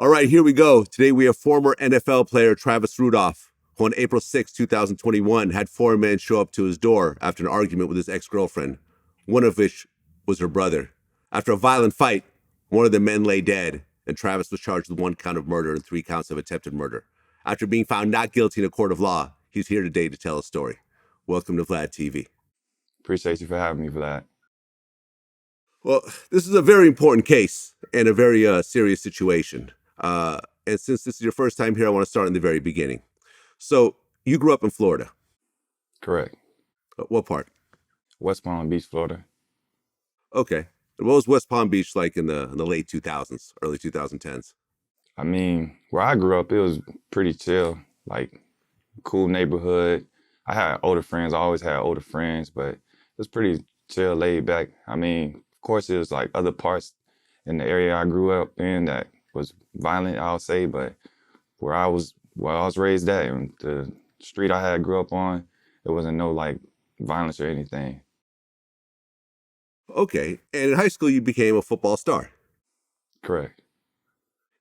All right, here we go. Today we have former NFL player Travis Rudolph, who on April 6, 2021, had four men show up to his door after an argument with his ex-girlfriend, one of which was her brother. After a violent fight, one of the men lay dead, and Travis was charged with 1 count of murder and 3 counts of attempted murder. After being found not guilty in a court of law, he's here today to tell his story. Welcome to Vlad TV. Appreciate you for having me for that. Well, this is a very important case and a very serious situation. And since this is your first time here, I want to start in the very beginning. So you grew up in Florida. Correct. What part? West Palm Beach, Florida. Okay. What was West Palm Beach like in the late 2000s, early 2010s? I mean, where I grew up, it was pretty chill, like cool neighborhood. I had older friends. I always had older friends, but it was pretty chill, laid back. I mean, of course, it was like other parts in the area I grew up in that was violent, I'll say, but where I was raised at, and the street I had grew up on, there wasn't no like violence or anything. Okay. And in high school, you became a football star. Correct.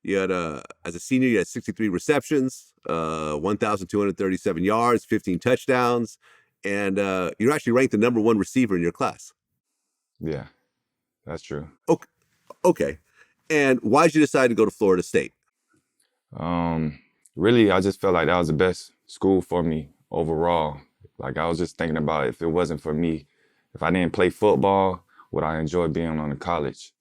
You had, as a senior, you had 63 receptions, 1,237 yards, 15 touchdowns, and you're actually ranked the #1 receiver in your class. Yeah, that's true. Okay. And why did you decide to go to Florida State? Really, I just felt like that was the best school for me overall. Like I was just thinking about if it wasn't for me, if I didn't play football, would I enjoy being on the college?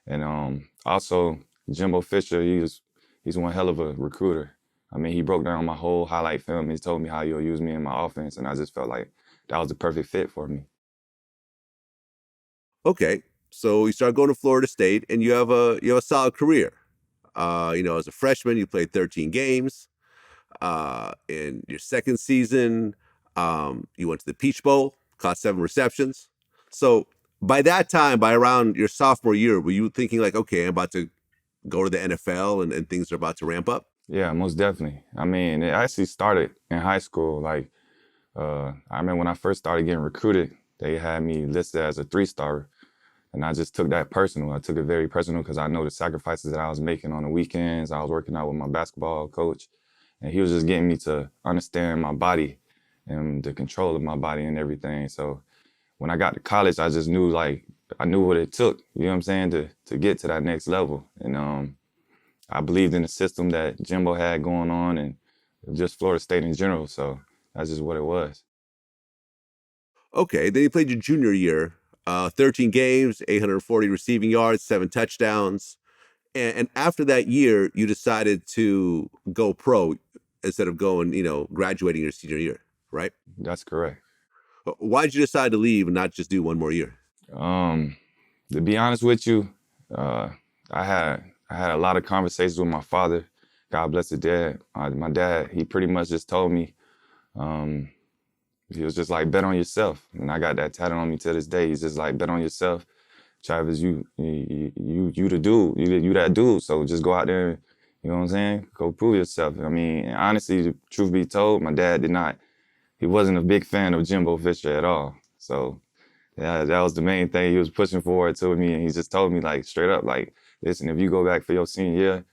And also Jimbo Fisher, he's one hell of a recruiter. I mean, he broke down my whole highlight film. He told me how he'll use me in my offense, and I just felt like that was the perfect fit for me. Okay. So you start going to Florida State, and you have a solid career. As a freshman, you played 13 games. In your second season, you went to the Peach Bowl, caught 7 receptions. So by that time, by around your sophomore year, were you thinking like, okay, I'm about to go to the NFL and things are about to ramp up? Yeah, most definitely. I mean, it actually started in high school. Like, I remember when I first started getting recruited, they had me listed as a 3-star. And I just took that personal. I took it very personal because I know the sacrifices that I was making on the weekends. I was working out with my basketball coach, and he was just getting me to understand my body and the control of my body and everything. So when I got to college, I just knew, like, I knew what it took, you know what I'm saying, to get to that next level. And I believed in the system that Jimbo had going on and just Florida State in general. So that's just what it was. Okay. Then you played your junior year, 13 games, 840 receiving yards, 7 touchdowns. And after that year, you decided to go pro instead of graduating your senior year, right? That's correct. Why did you decide to leave and not just do one more year? To be honest with you, I had a lot of conversations with my father. God bless the dad. My dad, he pretty much just told me, he was just like, bet on yourself. And I got that tatted on me to this day. He's just like, bet on yourself. Travis, you the dude. You that dude. So just go out there and, you know what I'm saying? Go prove yourself. I mean, and honestly, the truth be told, my dad he wasn't a big fan of Jimbo Fisher at all. So yeah, that was the main thing he was pushing forward to me. And he just told me like straight up, like, listen, if you go back for your senior year,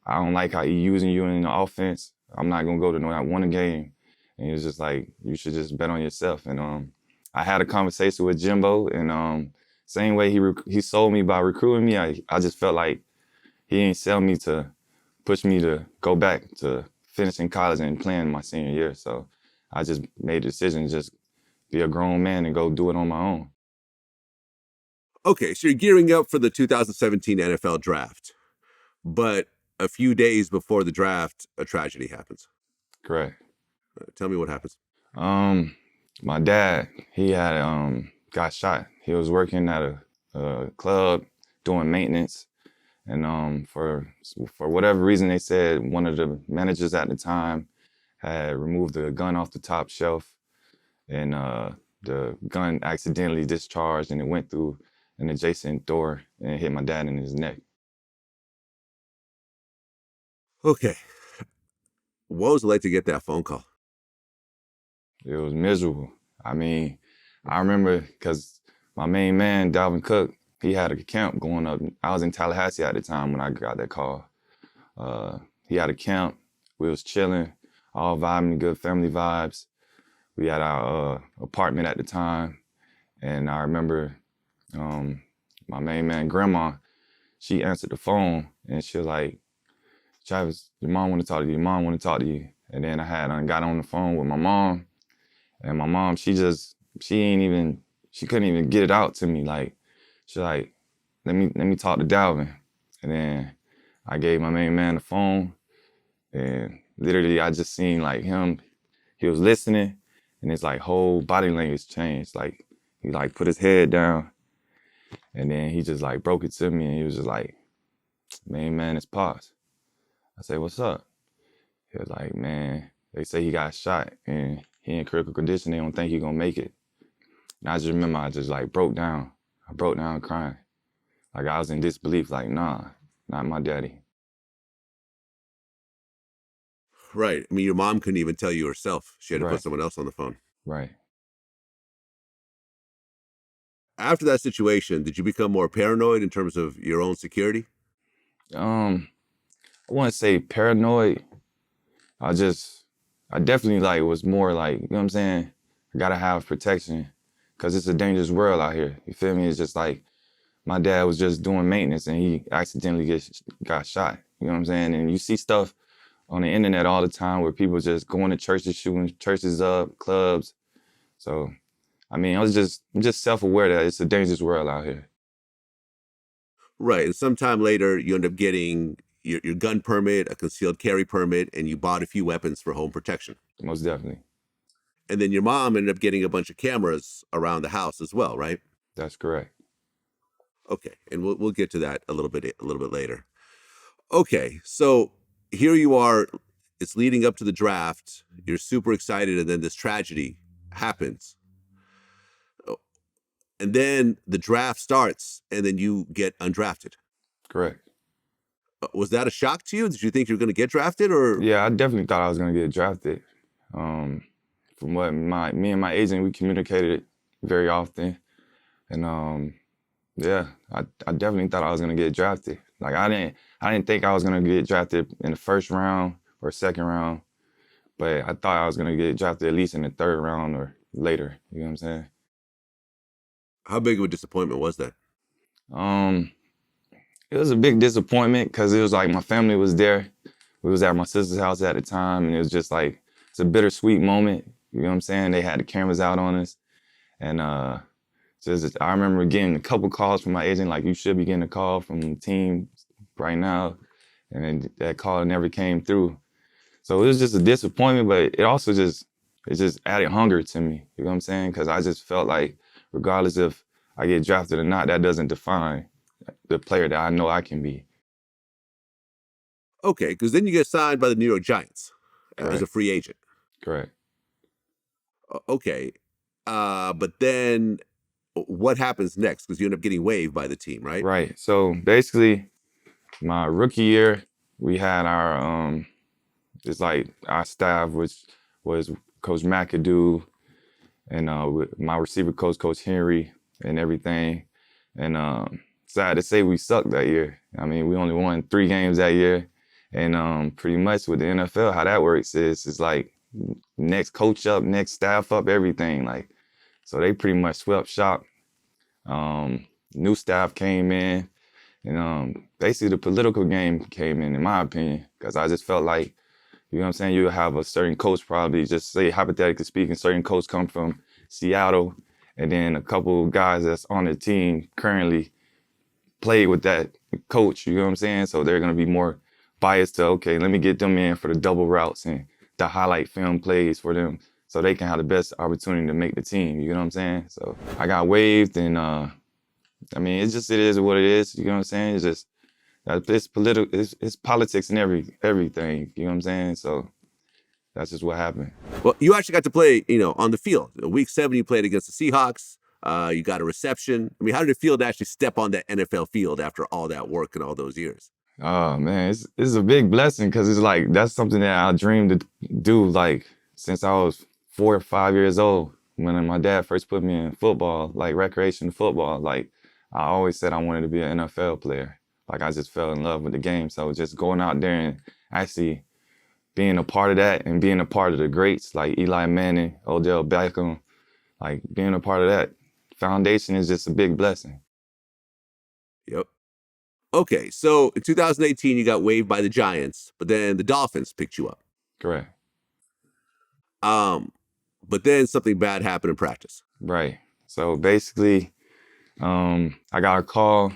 I don't like how he using you in the offense. I'm not gonna go to not one game. And he was just like, you should just bet on yourself. And I had a conversation with Jimbo, and same way he sold me by recruiting me, I just felt like he didn't sell me to push me to go back to finishing college and playing my senior year. So I just made the decision to just be a grown man and go do it on my own. Okay, so you're gearing up for the 2017 NFL draft, but a few days before the draft, a tragedy happens. Correct. Tell me what happens. My dad, he had got shot. He was working at a club doing maintenance, and for whatever reason, they said one of the managers at the time had removed the gun off the top shelf, and the gun accidentally discharged, and it went through an adjacent door and hit my dad in his neck. Okay. What was it like to get that phone call? It was miserable. I mean, I remember because my main man, Dalvin Cook, he had a camp going up. I was in Tallahassee at the time when I got that call. He had a camp. We was chilling, all vibing, good family vibes. We had our apartment at the time, and I remember my main man, grandma, she answered the phone, and she was like, Travis, your mom want to talk to you. Your mom want to talk to you. And then I got on the phone with my mom, and my mom, she couldn't even get it out to me. Like, she like, let me talk to Dalvin. And then I gave my main man the phone, and literally I just seen like he was listening, and his like whole body language changed. Like, he like put his head down, and then he just like broke it to me, and he was just like, main man, it's Pops. I said, what's up? He was like, man, they say he got shot and he in critical condition. They don't think he gonna make it. And I just remember I just like broke down. I broke down crying. Like, I was in disbelief, like, nah, not my daddy. Right. I mean, your mom couldn't even tell you herself. She had to Right. put someone else on the phone. Right. After that situation, did you become more paranoid in terms of your own security? I wouldn't say paranoid. I definitely like was more like, you know what I'm saying? I gotta have protection, because it's a dangerous world out here. You feel me? It's just like, my dad was just doing maintenance and he accidentally got shot. You know what I'm saying? And you see stuff on the internet all the time where people just going to churches, shooting churches up, clubs. So, I mean, I'm just self-aware that it's a dangerous world out here. Right. And sometime later, you end up getting your gun permit, a concealed carry permit, and you bought a few weapons for home protection. Most definitely. And then your mom ended up getting a bunch of cameras around the house as well, right? That's correct. Okay. And we'll get to that a little bit later. Okay. So here you are. It's leading up to the draft. You're super excited, and then this tragedy happens. And then the draft starts, and then you get undrafted. Correct. Was that a shock to you? Did you think you were going to get drafted, or? Yeah, I definitely thought I was going to get drafted. From what me and my agent, we communicated very often. And yeah, I definitely thought I was going to get drafted. Like, I didn't think I was going to get drafted in the first round or second round, but I thought I was going to get drafted at least in the third round or later. You know what I'm saying? How big of a disappointment was that? It was a big disappointment because it was like my family was there. We was at my sister's house at the time, and it was just like, it's a bittersweet moment. You know what I'm saying? They had the cameras out on us. And I remember getting a couple calls from my agent, like, you should be getting a call from the team right now. And then that call never came through. So it was just a disappointment, but it just added hunger to me. You know what I'm saying? Because I just felt like, regardless if I get drafted or not, that doesn't define the player that I know I can be. Okay, because then you get signed by the New York Giants as a free agent. Correct. Okay. But then what happens next? Because you end up getting waived by the team, right? Right. So basically, my rookie year, we had our it's like our staff, which was Coach McAdoo, and my receiver coach, Coach Henry, and everything. And sad to say, we sucked that year. I mean, we only won 3 games that year. And pretty much with the NFL, how that works is it's like next coach up, next staff up, everything. Like, so they pretty much swept shop. New staff came in, and basically the political game came in my opinion, because I just felt like, you know what I'm saying, you have a certain coach, probably, just say hypothetically speaking, certain coach come from Seattle, and then a couple guys that's on the team currently played with that coach, you know what I'm saying? So they're going to be more biased to, okay, let me get them in for the double routes and the highlight film plays for them so they can have the best opportunity to make the team, you know what I'm saying? So I got waived, and I mean, it is what it is, you know what I'm saying? It's just, it's political, it's politics and everything, you know what I'm saying? So that's just what happened. Well, you actually got to play, on the field. Week 7, you played against the Seahawks. You got a reception. I mean, how did it feel to actually step on that NFL field after all that work and all those years? Oh man, it's a big blessing, because it's like, that's something that I dreamed to do, like, since I was 4 or 5 years old. When my dad first put me in football, like recreation football, like, I always said I wanted to be an NFL player. Like I just fell in love with the game. So just going out there and actually being a part of that and being a part of the greats like Eli Manning, Odell Beckham, like being a part of that foundation is just a big blessing. Yep. Okay, so in 2018, you got waived by the Giants, but then the Dolphins picked you up. Correct. But then something bad happened in practice. Right. So basically, I got a call.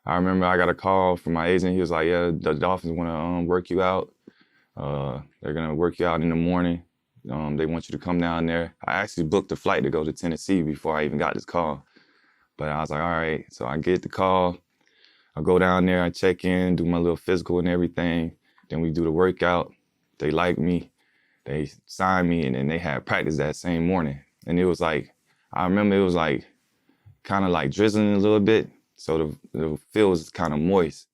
I remember I got a call from my agent. He was like, "Yeah, the Dolphins want to work you out. They're gonna work you out in the morning. They want you to come down there." I actually booked a flight to go to Tennessee before I even got this call. But I was like, all right. So I get the call. I go down there. I check in, do my little physical and everything. Then we do the workout. They like me. They signed me, and then they had practice that same morning. And it was like, I remember it was like kind of like drizzling a little bit. So the field was kind of moist.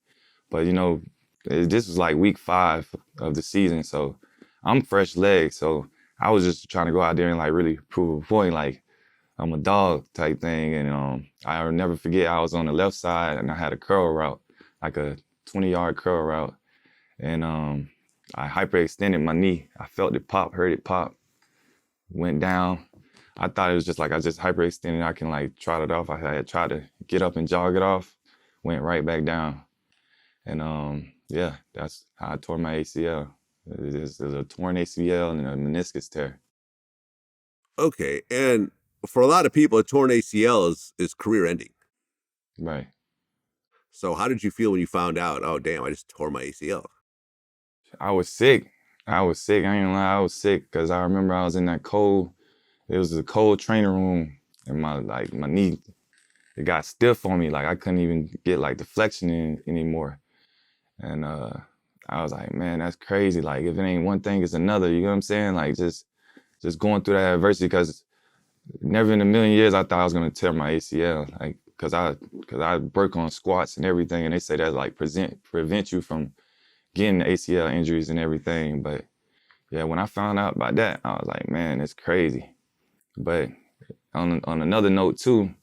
But you know, this was like week 5 of the season. So I'm fresh legs. So I was just trying to go out there and like really prove a point, like I'm a dog type thing. And I'll never forget, I was on the left side and I had a curl route, like a 20-yard curl route. And I hyperextended my knee. I felt it pop, heard it pop, went down. I thought it was just like I just hyperextended. I can like trot it off. I had tried to get up and jog it off, went right back down. And yeah, that's how I tore my ACL. There's a torn ACL and a meniscus tear. Okay, and for a lot of people, a torn ACL is career ending. Right. So how did you feel when you found out, oh, damn, I just tore my ACL? I was sick. I ain't gonna lie, I was sick because I remember I was in that cold, it was a cold training room and my knee, it got stiff on me. Like I couldn't even get like the flexion in anymore. And I was like, man, that's crazy. Like if it ain't one thing, it's another. You know what I'm saying? Like just going through that adversity, because never in a million years I thought I was gonna tear my ACL. Like cause I work on squats and everything, and they say that like prevent you from getting the ACL injuries and everything. But yeah, when I found out about that, I was like, man, it's crazy. But on another note too,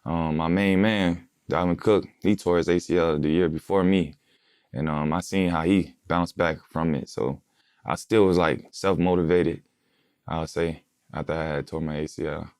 my main man, Dalvin Cook, he tore his ACL the year before me. And I seen how he bounced back from it. So I still was like self-motivated, I would say, after I had tore my ACL.